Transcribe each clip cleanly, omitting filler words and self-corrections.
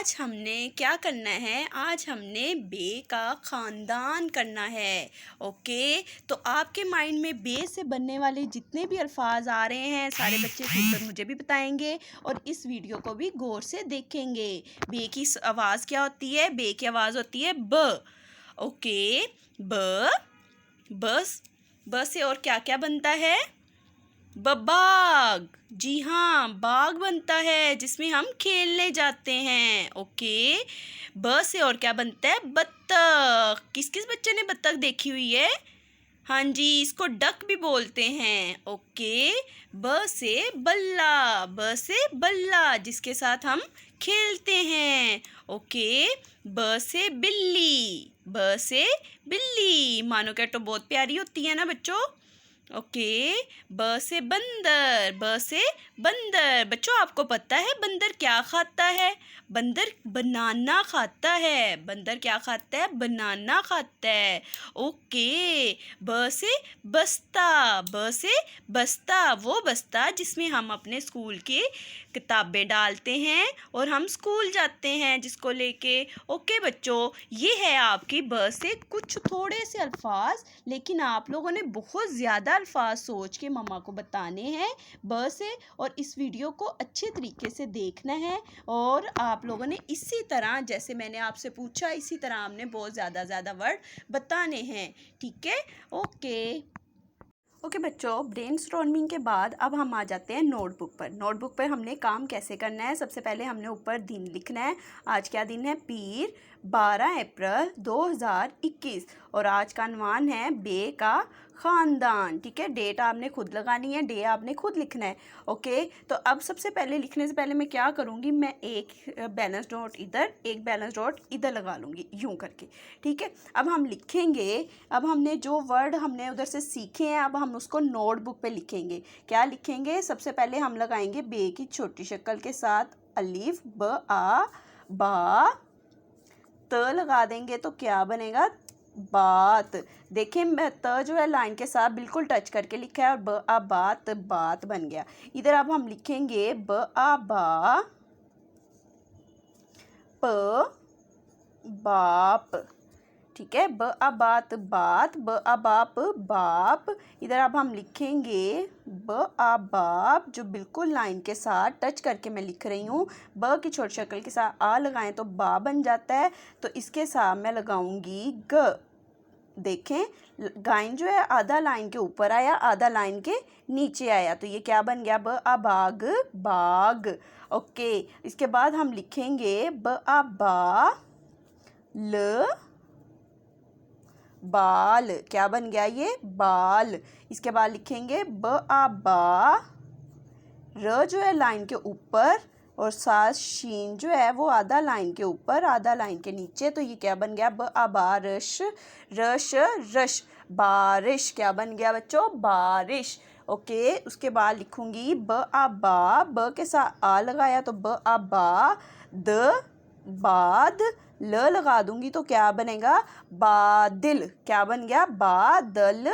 आज हमने क्या करना है, आज हमने बे का ख़ानदान करना है। ओके, तो आपके माइंड में बे से बनने वाले जितने भी अल्फाज आ रहे हैं सारे बच्चे खुद मुझे भी बताएंगे और इस वीडियो को भी गौर से देखेंगे। बे की आवाज़ क्या होती है? बे की आवाज़ होती है ब। ओके, ब से और क्या क्या बनता है? बाग। जी हाँ, बाग बनता है जिसमें हम खेलने जाते हैं। ओके, ब से और क्या बनता है? बत्तख। किस किस बच्चे ने बत्तख देखी हुई है? हाँ जी, इसको डक भी बोलते हैं। ओके, ब से बल्ला। ब से बल्ला जिसके साथ हम खेलते हैं। ओके, ब से बिल्ली। ब से बिल्ली, मानो कैटो बहुत प्यारी होती है ना बच्चों। ओके, ब से बंदर। ब से बंदर। बच्चों आपको पता है बंदर क्या खाता है? बंदर बनाना खाता है। बंदर क्या खाता है? बनाना खाता है। ओके, ब से बस्ता। ब से बस्ता, वो बस्ता जिसमें हम अपने स्कूल की किताबें डालते हैं और हम स्कूल जाते हैं जिसको लेके। ओके बच्चों, ये है आपकी ब से कुछ थोड़े से अल्फाज, लेकिन आप लोगों ने बहुत ज़्यादा अल्फाज सोच के मम्मा को बताने हैं ब से, और इस वीडियो को अच्छे तरीके से देखना है। और आप लोगों ने इसी तरह जैसे मैंने आपसे पूछा इसी तरह हमने बहुत ज़्यादा वर्ड बताने हैं। ठीक है, ओके बच्चों, ब्रेनस्टॉर्मिंग के बाद अब हम आ जाते हैं नोटबुक पर। नोटबुक पर हमने काम कैसे करना है? सबसे पहले हमने ऊपर दिन लिखना है। आज क्या दिन है? पीर, 12 अप्रैल 2021, और आज का अनवान है बे का ख़ानदान। ठीक है, डेट आपने खुद लगानी है, डे आपने खुद लिखना है। ओके, तो अब सबसे पहले लिखने से पहले मैं क्या करूँगी, मैं एक बैलेंस डॉट इधर, एक बैलेंस डॉट इधर लगा लूँगी यूँ करके। ठीक है, अब हम लिखेंगे। अब हमने जो वर्ड हमने उधर से सीखे हैं अब हम उसको नोटबुक पे लिखेंगे। क्या लिखेंगे? सबसे पहले हम लगाएंगे बे की छोटी शक्ल के साथ अलीफ, ब आ बा, त लगा देंगे तो क्या बनेगा? बात। देखें त जो है लाइन के साथ बिल्कुल टच करके लिखा है और ब आ बात, बात बन गया। इधर अब हम लिखेंगे ब आ बा, प बाप। ठीक है, ब आ बात बात, ब आ बाप बाप। इधर अब हम लिखेंगे ब आ बाप, जो बिल्कुल लाइन के साथ टच करके मैं लिख रही हूँ। ब की छोटी शक्ल के साथ आ लगाएं तो बा बन जाता है, तो इसके साथ मैं लगाऊंगी ग। देखें, गाइन जो है आधा लाइन के ऊपर आया, आधा लाइन के नीचे आया, तो ये क्या बन गया? ब आ बाग, बाग। ओके, इसके बाद हम लिखेंगे ब आ बा ल बाल। क्या बन गया? ये बाल। इसके बाद लिखेंगे ब आ बा, र जो है लाइन के ऊपर और साथ शीन जो है वो आधा लाइन के ऊपर आधा लाइन के नीचे, तो ये क्या बन गया? ब आ बारिश, रश रश, बारिश। क्या बन गया बच्चों? बारिश। ओके, उसके बाद लिखूंगी ब आ बा, ब के साथ आ लगाया तो ब आ बा द, बाद, ल लगा दूंगी तो क्या बनेगा? बादिल। क्या बन गया? बादल,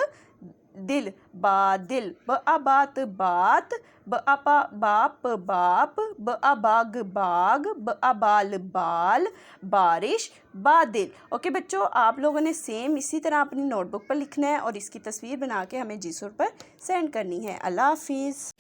दिल, बादिल। ब आ बात बात, ब आ बाप बाप, ब आ बाग बाग, ब आ बाल बाल, बारिश, बादल। ओके बच्चों, आप लोगों ने सेम इसी तरह अपनी नोटबुक पर लिखना है और इसकी तस्वीर बना के हमें जीसुर पर सेंड करनी है। अल्लाह हाफिज़।